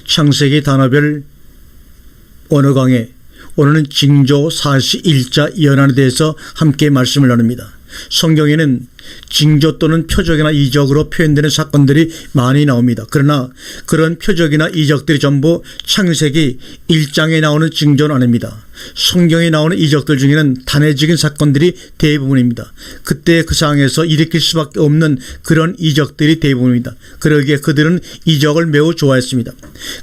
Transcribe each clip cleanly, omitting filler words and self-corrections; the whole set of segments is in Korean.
창세기 단어별 언어 강해, 오늘은 징조, 사시, 일자, 연한에 대해서 함께 말씀을 나눕니다. 성경에는 징조 또는 표적이나 이적으로 표현되는 사건들이 많이 나옵니다. 그러나 그런 표적이나 이적들이 전부 창세기 1장에 나오는 징조는 아닙니다. 성경에 나오는 이적들 중에는 단회적인 사건들이 대부분입니다. 그때 그 상황에서 일으킬 수밖에 없는 그런 이적들이 대부분입니다. 그러기에 그들은 이적을 매우 좋아했습니다.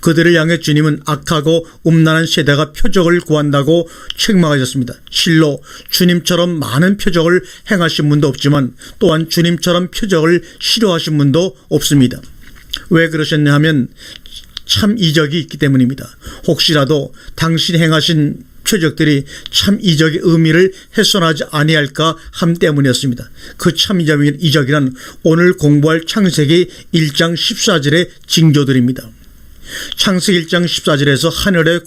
그들을 향해 주님은 악하고 음란한 세대가 표적을 구한다고 책망하셨습니다. 실로 주님처럼 많은 표적을 행하신 분도 없지만 또한 주님처럼 표적을 싫어하신 분도 없습니다. 왜 그러셨냐 하면 참 이적이 있기 때문입니다. 혹시라도 당신이 행하신 표적들이 참 이적의 의미를 훼손하지 아니할까 함 때문이었습니다. 그 참 이적이란 오늘 공부할 창세기 1장 14절의 징조들입니다. 창세기 1장 14절에서 하늘의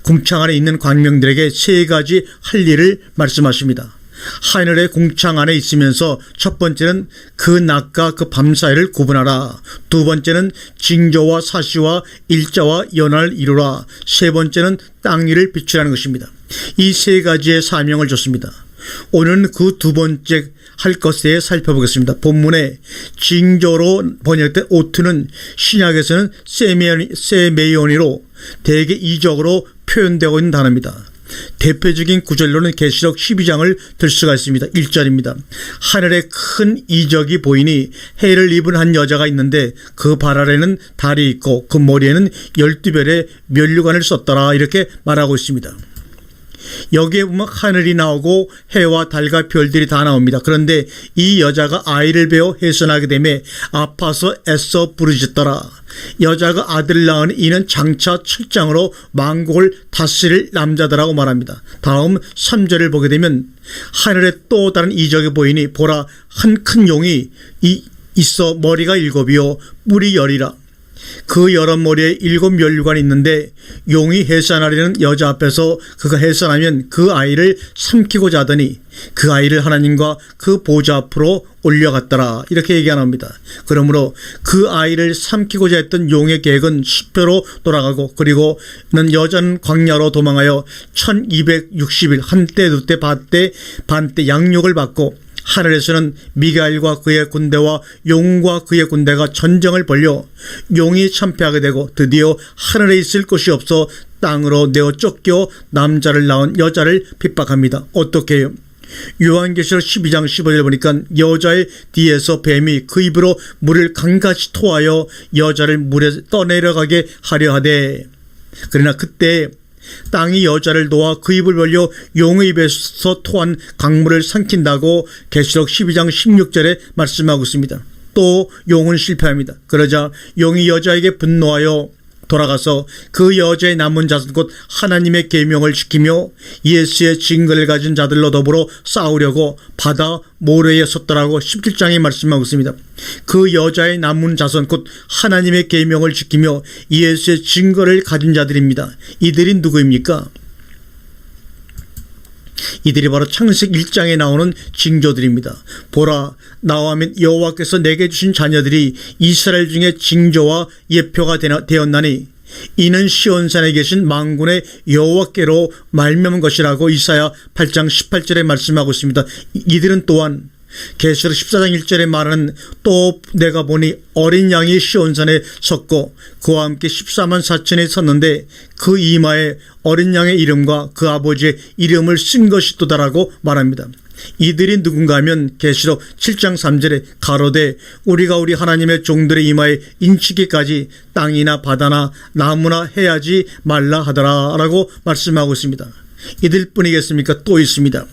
궁창 안에 있는 광명들에게 세 가지 할 일을 말씀하십니다. 하늘의 궁창 안에 있으면서 첫 번째는 그 낮과 그 밤 사이를 구분하라. 두 번째는 징조와 사시와 일자와 연한을 이루라. 세 번째는 땅 위를 비추라는 것입니다. 이 세 가지의 사명을 줬습니다. 오늘은 그 두 번째 할 것에 대해 살펴보겠습니다. 본문에 징조로 번역된 오트는 신약에서는 세메이오니로 대개 이적으로 표현되고 있는 단어입니다. 대표적인 구절로는 계시록 12장을 들 수가 있습니다. 1절입니다. 하늘에 큰 이적이 보이니 해를 입은 한 여자가 있는데 그 발 아래는 달이 있고 그 머리에는 12별의 면류관을 썼더라, 이렇게 말하고 있습니다. 여기에 보면 하늘이 나오고 해와 달과 별들이 다 나옵니다. 그런데 이 여자가 아이를 베어 해산하게 되매 아파서 애써 부르짖더라. 여자가 아들을 낳으니 이는 장차 7장으로 만국을 다스릴 남자더라고 말합니다. 다음 3절을 보게 되면 하늘에 또 다른 이적이 보이니 보라, 한 큰 용이 있어 머리가 7이요 뿔이 10이라. 그 여러 머리에 7 면류관이 있는데 용이 해산하려는 여자 앞에서 그가 해산하면 그 아이를 삼키고자 하더니 그 아이를 하나님과 그 보좌 앞으로 올려갔더라, 이렇게 얘기합니다. 그러므로 그 아이를 삼키고자 했던 용의 계획은 실패로 돌아가고, 그리고는 여자는 광야로 도망하여 1260일 한때 두때 반때 양육을 받고 하늘에서는 미가엘과 그의 군대와 용과 그의 군대가 전쟁을 벌여 용이 참패하게 되고 드디어 하늘에 있을 곳이 없어 땅으로 내어 쫓겨 남자를 낳은 여자를 핍박합니다. 어떻게 해요? 요한계시록 12장 15절 보니까 여자의 뒤에서 뱀이 그 입으로 물을 강같이 토하여 여자를 물에 떠내려가게 하려 하되, 그러나 그때 땅이 여자를 놓아 그 입을 벌려 용의 입에서 토한 강물을 삼킨다고 계시록 12장 16절에 말씀하고 있습니다. 또 용은 실패합니다. 그러자 용이 여자에게 분노하여 돌아가서 그 여자의 남은 자손 곧 하나님의 계명을 지키며 예수의 증거를 가진 자들로 더불어 싸우려고 바다 모래에 섰더라고 17장에 말씀하고 있습니다. 그 여자의 남은 자손 곧 하나님의 계명을 지키며 예수의 증거를 가진 자들입니다. 이들이 누구입니까? 이들이 바로 창세기 1장에 나오는 징조들입니다. 보라, 나와 및 여호와께서 내게 주신 자녀들이 이스라엘 중에 징조와 예표가 되었나니 이는 시온산에 계신 만군의 여호와께로 말미암은 것이라고 이사야 8장 18절에 말씀하고 있습니다. 이들은 또한 계시록 14장 1절에 말하는 또 내가 보니 어린 양이 시온산에 섰고 그와 함께 14만 4천이 섰는데 그 이마에 어린 양의 이름과 그 아버지의 이름을 쓴 것이 또다라고 말합니다. 이들이 누군가 하면 계시록 7장 3절에 가로되 우리가 우리 하나님의 종들의 이마에 인치기까지 땅이나 바다나 나무나 해야지 말라 하더라 라고 말씀하고 있습니다. 이들뿐이겠습니까? 또 있습니다.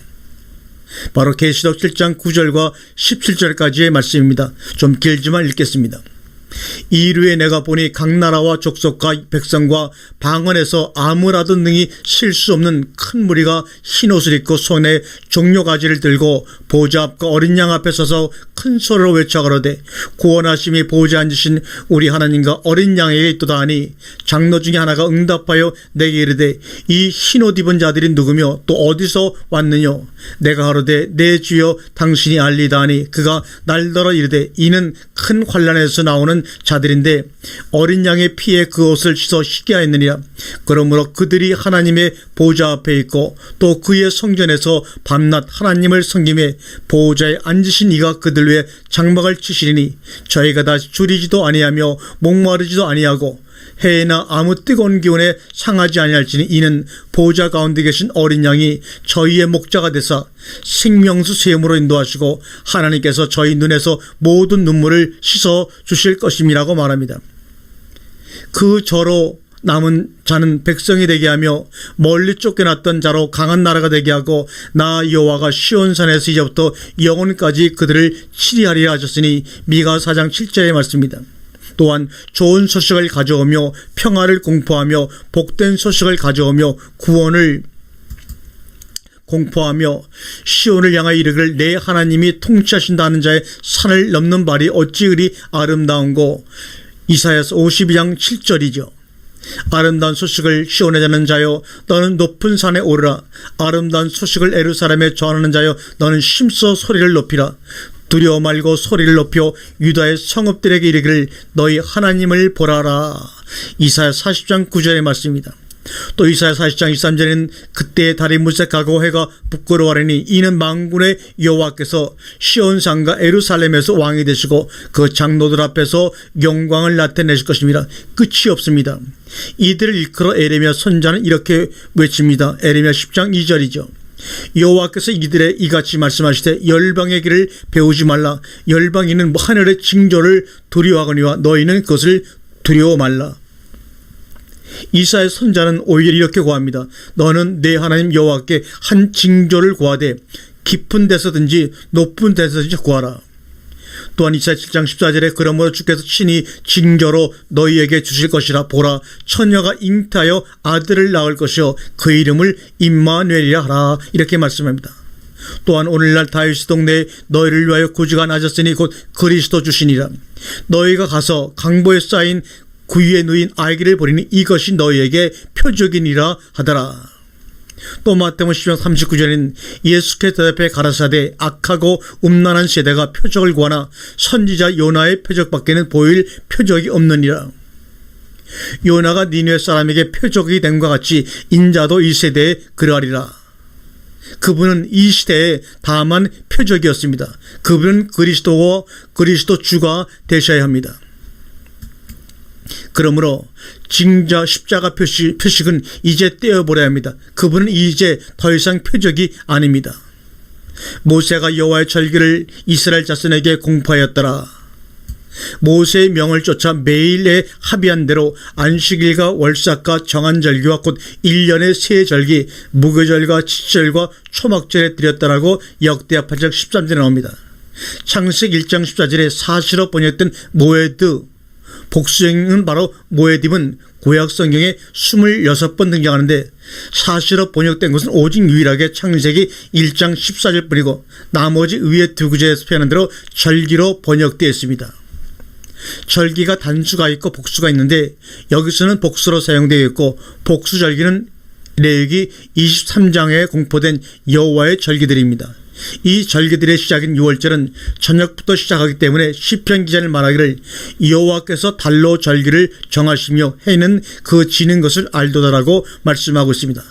바로 계시록 7장 9절과 17절까지의 말씀입니다. 좀 길지만 읽겠습니다. 이르에 내가 보니 각 나라와 족속과 백성과 방언에서 아무라도 능히 실 수 없는 큰 무리가 흰옷을 입고 손에 종려가지를 들고 보좌 앞과 어린 양 앞에 서서 큰 소리로 외쳐 가로되 구원하심이 보좌에 앉으신 우리 하나님과 어린 양에게 있도다 하니 장로 중에 하나가 응답하여 내게 이르되 이 흰옷 입은 자들이 누구며 또 어디서 왔느냐? 내가 가로되 내 주여 당신이 알리다 하니 그가 날더러 이르되 이는 큰 환난에서 나오는 하는 자들인데 어린 양의 피에 그 옷을 씻어 희게 하였느니라. 그러므로 그들이 하나님의 보좌 앞에 있고 또 그의 성전에서 밤낮 하나님을 섬김에 보좌에 앉으신 이가 그들 위에 장막을 치시리니 저희가 다 줄이지도 아니하며 목마르지도 아니하고 해나 아무 뜨거운 기운에 상하지 아니할지니 이는 보좌 가운데 계신 어린 양이 저희의 목자가 되사 생명수 샘으로 인도하시고 하나님께서 저희 눈에서 모든 눈물을 씻어 주실 것임이라고 말합니다. 그 저로 남은 자는 백성이 되게 하며 멀리 쫓겨났던 자로 강한 나라가 되게 하고 나 여호와가 시온산에서 이제부터 영원까지 그들을 치리하리라 하셨으니 미가 4장 7절의 말씀입니다. 또한 좋은 소식을 가져오며 평화를 공포하며 복된 소식을 가져오며 구원을 공포하며 시온을 향하여 이르기를 내 하나님이 통치하신다는 자의 산을 넘는 발이 어찌 그리 아름다운고. 이사야서 52장 7절이죠. 아름다운 소식을 시온에 전하는 자여 너는 높은 산에 오르라. 아름다운 소식을 예루살렘에 전하는 자여 너는 힘써 소리를 높이라. 두려워 말고 소리를 높여 유다의 성읍들에게 이르기를 너희 하나님을 보라라. 이사야 40장 9절의 말씀입니다. 또 이사야 40장 23절에는 그때의 달이 무색하고 해가 부끄러워하리니 이는 만군의 여호와께서 시온산과 예루살렘에서 왕이 되시고 그 장로들 앞에서 영광을 나타내실 것입니다. 끝이 없습니다. 이들을 일컬어 에레미야 선지자는 이렇게 외칩니다. 에레미야 10장 2절이죠. 여호와께서 이들의 이같이 말씀하시되 열방의 길을 배우지 말라. 열방이는 하늘의 징조를 두려워하거니와 너희는 그것을 두려워 말라. 이사야 선자는 오히려 이렇게 고합니다. 너는 내 하나님 여호와께 한 징조를 구하되 깊은 데서든지 높은 데서든지 구하라. 또한 이사야 7장 14절에 그러므로 주께서 친히 징조로 너희에게 주실 것이라. 보라 처녀가 잉태하여 아들을 낳을 것이요 그 이름을 임마누엘이라 하라. 이렇게 말씀합니다. 또한 오늘날 다윗 동네에 너희를 위하여 구주가 나졌으니 곧 그리스도 주시니라. 너희가 가서 강보에 쌓인 구유에 누인 아기를 보리니 이것이 너희에게 표적이니라 하더라. 또 마태복음 10장 39절에는 예수께서 대답해 가라사대 악하고 음란한 세대가 표적을 구하나 선지자 요나의 표적밖에는 보일 표적이 없느니라. 요나가 니느웨 사람에게 표적이 됨과 같이 인자도 이 세대에 그러하리라. 그분은 이 시대에 다만 표적이었습니다. 그분은 그리스도 주가 되셔야 합니다. 그러므로 징자 십자가 표식은 이제 떼어버려야 합니다. 그분은 이제 더 이상 표적이 아닙니다. 모세가 여호와의 절기를 이스라엘 자손에게 공포하였더라. 모세의 명을 쫓아 매일에 합의한 대로 안식일과 월삭과 정한 절기와 곧 1년의 세 절기 무교절과 지절과 초막절에 드렸다라고 역대하 8장 13절에 나옵니다. 창세기 1장 14절에 사시로 번역된 모에드 복수형은 바로 모에딥은 구약 성경에 26번 등장하는데 사시로 번역된 것은 오직 유일하게 창세기 1장 14절 뿐이고 나머지 위의 두 구절에서 표현한 대로 절기로 번역되어 있습니다. 절기가 단수가 있고 복수가 있는데 여기서는 복수로 사용되어 있고 복수 절기는 레위기 23장에 공포된 여호와의 절기들입니다. 이 절기들의 시작인 6월절은 저녁부터 시작하기 때문에 시편 기자는 말하기를 여호와께서 달로 절기를 정하시며 해는 그 지는 것을 알도다라고 말씀하고 있습니다.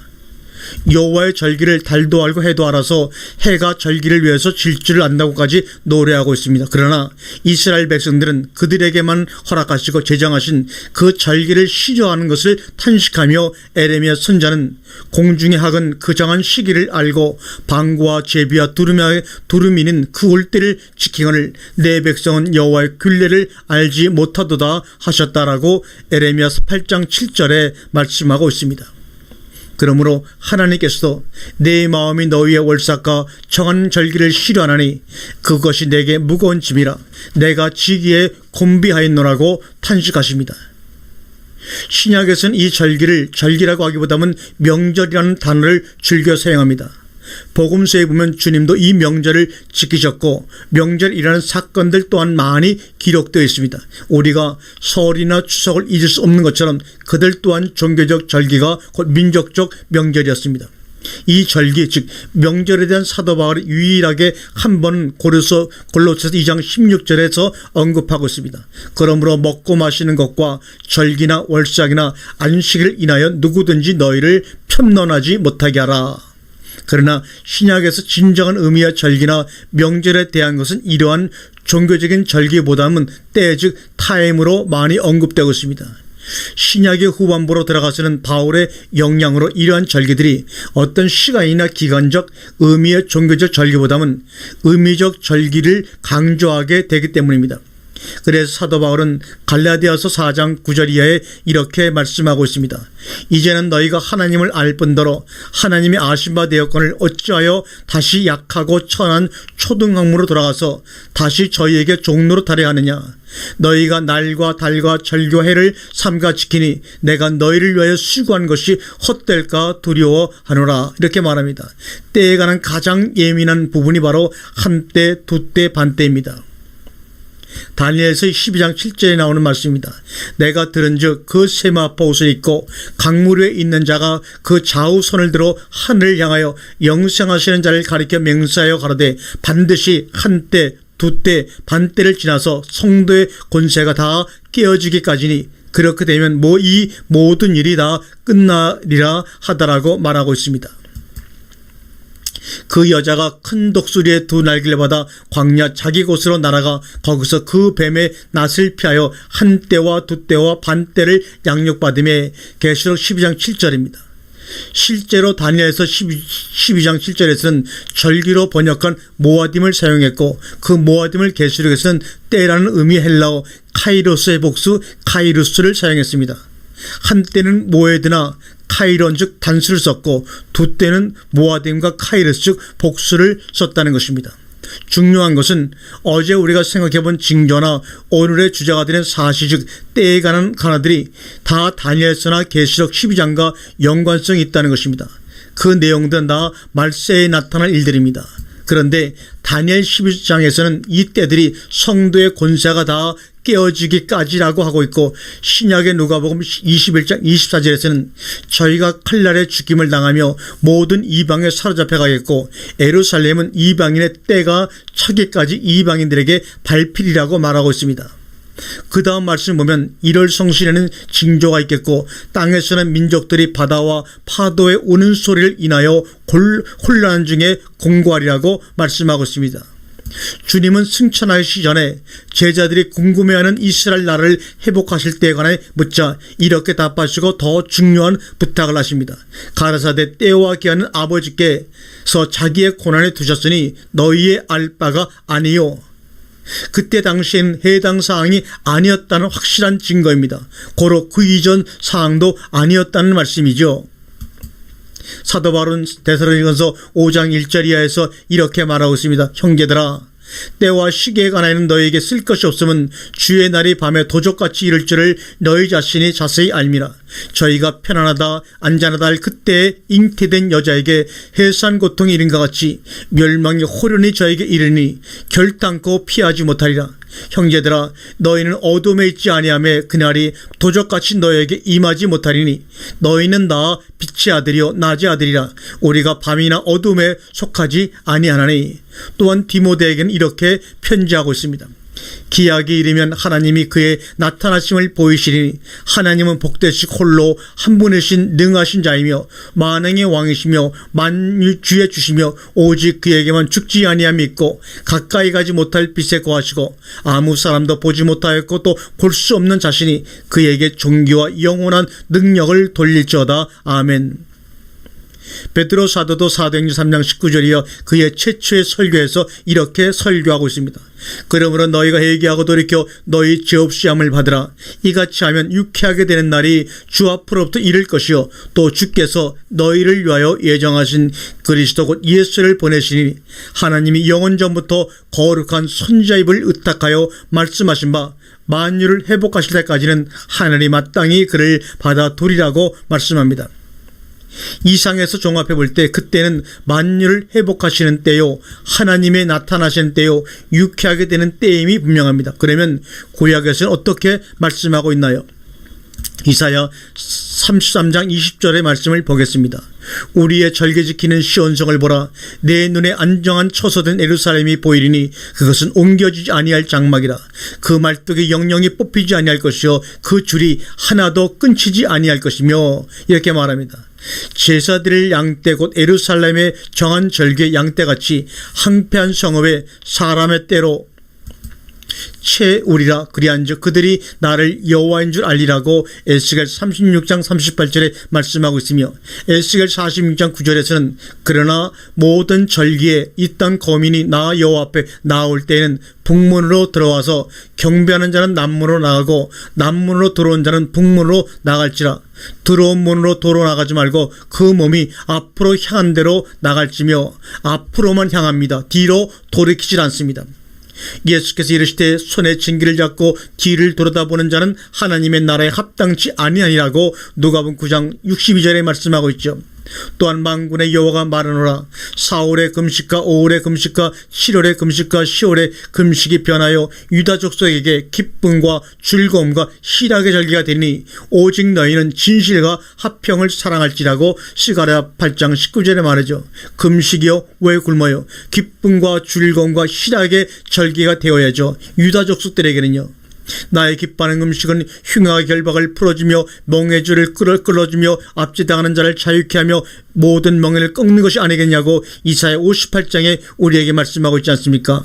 여호와의 절기를 달도 알고 해도 알아서 해가 절기를 위해서 질 줄을 안다고까지 노래하고 있습니다. 그러나 이스라엘 백성들은 그들에게만 허락하시고 제정하신 그 절기를 싫어하는 것을 탄식하며 에레미야 선자는 공중의 학은 그 정한 시기를 알고 방구와 제비와 두루미는 그 올 때를 지키거늘 내 백성은 여호와의 균례를 알지 못하도다 하셨다라고 에레미야 8장 7절에 말씀하고 있습니다. 그러므로 하나님께서도 내 마음이 너희의 월삭과 정한 절기를 싫어하나니 그것이 내게 무거운 짐이라 내가 지기에 곤비하였노라고 탄식하십니다. 신약에서는 이 절기를 절기라고 하기보다는 명절이라는 단어를 즐겨 사용합니다. 복음서에 보면 주님도 이 명절을 지키셨고 명절이라는 사건들 또한 많이 기록되어 있습니다. 우리가 설이나 추석을 잊을 수 없는 것처럼 그들 또한 종교적 절기가 곧 민족적 명절이었습니다. 이 절기 즉 명절에 대한 사도 바울이 유일하게 한 번 골로새서 2장 16절에서 언급하고 있습니다. 그러므로 먹고 마시는 것과 절기나 월삭이나 안식을 인하여 누구든지 너희를 편론하지 못하게 하라. 그러나 신약에서 진정한 의미의 절기나 명절에 대한 것은 이러한 종교적인 절기보다는 때 즉 타임으로 많이 언급되고 있습니다. 신약의 후반부로 들어가서는 바울의 영향으로 이러한 절기들이 어떤 시간이나 기간적 의미의 종교적 절기보다는 의미적 절기를 강조하게 되기 때문입니다. 그래서 사도 바울은 갈라디아서 4장 9절 이하에 이렇게 말씀하고 있습니다. 이제는 너희가 하나님을 알 뿐더러 하나님이 아신 바 되었거늘 어찌하여 다시 약하고 천한 초등학문으로 돌아가서 다시 저희에게 종로로 타려 하느냐. 너희가 날과 달과 절교 해를 삼가 지키니 내가 너희를 위하여 수고한 것이 헛될까 두려워하노라. 이렇게 말합니다. 때에 관한 가장 예민한 부분이 바로 한때, 두때, 반때입니다. 다니엘서 12장 7절에 나오는 말씀입니다. 내가 들은즉 그 세마포 옷을 입고 강물 위에 있는 자가 그 좌우 손을 들어 하늘을 향하여 영생하시는 자를 가리켜 맹세하여 가로되 반드시 한때, 두때, 반때를 지나서 성도의 권세가 다 깨어지기까지니 그렇게 되면 이 모든 일이 다 끝나리라 하더라고 말하고 있습니다. 그 여자가 큰 독수리의 두 날개를 받아 광야 자기 곳으로 날아가 거기서 그 뱀의 낯을 피하여 한때와 두때와 반때를 양육받음에 계시록 12장 7절입니다. 실제로 다니엘서 12장 7절에서는 절기로 번역한 모아딤을 사용했고 그 모아딤을 계시록에서는 때라는 의미 헬라어 카이로스의 복수 카이루스를 사용했습니다. 한때는 모에드나 카이론 즉 단수를 썼고 두때는 모아딤과 카이르스 즉 복수를 썼다는 것입니다. 중요한 것은 어제 우리가 생각해본 징조나 오늘의 주제가 되는 사시 즉 때에 관한 단어들이 다 다니엘서나 계시록 12장과 연관성이 있다는 것입니다. 그 내용들은 다 말세에 나타날 일들입니다. 그런데 다니엘 12장에서는 이 때들이 성도의 권세가 다 깨어지기까지라고 하고 있고 신약의 누가복음 21장 24절에서는 저희가 칼날에 죽임을 당하며 모든 이방에 사로잡혀 가겠고 예루살렘은 이방인의 때가 차기까지 이방인들에게 밟히리라고 말하고 있습니다. 그 다음 말씀 보면 1월 성신에는 징조가 있겠고 땅에서는 민족들이 바다와 파도의 우는 소리를 인하여 혼란 중에 공고하리라고 말씀하고 있습니다. 주님은 승천하시기 전에 제자들이 궁금해하는 이스라엘 나라를 회복하실 때에 관해 묻자 이렇게 답하시고 더 중요한 부탁을 하십니다. 가라사대 때와 기한은 아버지께서 자기의 고난에 두셨으니 너희의 알 바가 아니요. 그때 당시엔 해당 사항이 아니었다는 확실한 증거입니다. 고로 그 이전 사항도 아니었다는 말씀이죠. 사도 바울은 데살로니가서 5장 1절 이하에서 이렇게 말하고 있습니다. 형제들아 때와 시기에 관하여는 너희에게 쓸 것이 없으면 주의 날이 밤에 도적같이 이를 줄을 너희 자신이 자세히 알미라. 저희가 편안하다 안전하다 할 그때에 잉태된 여자에게 해산 고통이 이른것 같이 멸망이 호련히 저에게 이르니 결단코 피하지 못하리라. 형제들아 너희는 어둠에 있지 아니하며 그날이 도적같이 너희에게 임하지 못하리니 너희는 다 빛의 아들이요 낮의 아들이라. 우리가 밤이나 어둠에 속하지 아니하나니. 또한 디모데에게는 이렇게 편지하고 있습니다. 기약이 이르면 하나님이 그의 나타나심을 보이시리니 하나님은 복되시고 홀로 한 분이신 능하신 자이며 만왕의 왕이시며 만주의 주시며 오직 그에게만 죽지 아니함이 있고 가까이 가지 못할 빛에 거하시고 아무 사람도 보지 못하였고 또 볼 수 없는 자신이 그에게 존귀와 영원한 능력을 돌릴지어다. 아멘. 베드로 사도도 사도행전 3장 19절이여 그의 최초의 설교에서 이렇게 설교하고 있습니다. 그러므로 너희가 회개하고 돌이켜 너희 죄 없이 함을 받으라. 이같이 하면 유쾌하게 되는 날이 주 앞으로부터 이를 것이요 또 주께서 너희를 위하여 예정하신 그리스도 곧 예수를 보내시니 하나님이 영원 전부터 거룩한 선지자입을 의탁하여 말씀하신 바 만유를 회복하실 때까지는 하늘이 마땅히 그를 받아두리라고 말씀합니다. 이상에서 종합해 볼 때 그때는 만유를 회복하시는 때요 하나님의 나타나시는 때요 유쾌하게 되는 때임이 분명합니다. 그러면 구약에서는 어떻게 말씀하고 있나요? 이사야 33장 20절의 말씀을 보겠습니다. 우리의 절개 지키는 시온성을 보라. 내 눈에 안정한 처소된 예루살렘이 보이리니 그것은 옮겨지지 아니할 장막이라. 그 말뚝이 영영이 뽑히지 아니할 것이요 그 줄이 하나도 끊치지 아니할 것이며, 이렇게 말합니다. 제사드릴 양떼 곧 예루살렘의 정한 절개 양떼같이 항폐한 성읍에 사람의 때로 채우리라. 그리한즉 그들이 나를 여호와인 줄 알리라고 에스겔 36장 38절에 말씀하고 있으며, 에스겔 46장 9절에서는 그러나 모든 절기에 이 땅 거민이 나 여호와 앞에 나올 때에는 북문으로 들어와서 경배하는 자는 남문으로 나가고 남문으로 들어온 자는 북문으로 나갈지라. 들어온 문으로 도로 나가지 말고 그 몸이 앞으로 향한 대로 나갈지며, 앞으로만 향합니다. 뒤로 돌이키질 않습니다. 예수께서 이르시되 손에 징기를 잡고 뒤를 돌아다보는 자는 하나님의 나라에 합당치 아니하니라고 누가복음 9장 62절에 말씀하고 있죠. 또한 만군의 여호와가 말하노라. 4월의 금식과 5월의 금식과 7월의 금식과 10월의 금식이 변하여 유다 족속에게 기쁨과 즐거움과 희락의 절기가 되니 오직 너희는 진실과 화평을 사랑할지라고 스가랴 8장 19절에 말하죠. 금식이요 왜 굶어요? 기쁨과 즐거움과 희락의 절기가 되어야죠. 유다 족속들에게는요. 나의 기뻐하는 음식은 흉악의 결박을 풀어주며 멍에줄을 끌어주며 압제당하는 자를 자유케 하며 모든 멍에를 꺾는 것이 아니겠냐고 이사야 58장에 우리에게 말씀하고 있지 않습니까?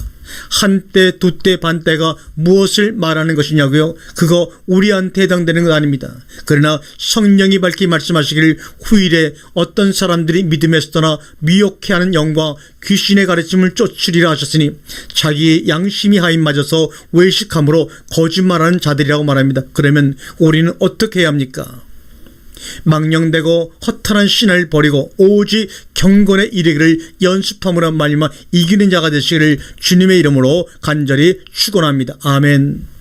한때 두때 반때가 무엇을 말하는 것이냐고요? 그거 우리한테 해당되는 것 아닙니다. 그러나 성령이 밝히 말씀하시기를 후일에 어떤 사람들이 믿음에서 떠나 미혹해하는 영과 귀신의 가르침을 쫓으리라 하셨으니 자기의 양심이 하인맞아서 외식함으로 거짓말하는 자들이라고 말합니다. 그러면 우리는 어떻게 해야 합니까? 망령되고 허탄한 신을 버리고 오직 경건에 이르기를 연습함으로 말미암아 이기는 자가 되시기를 주님의 이름으로 간절히 축원합니다. 아멘.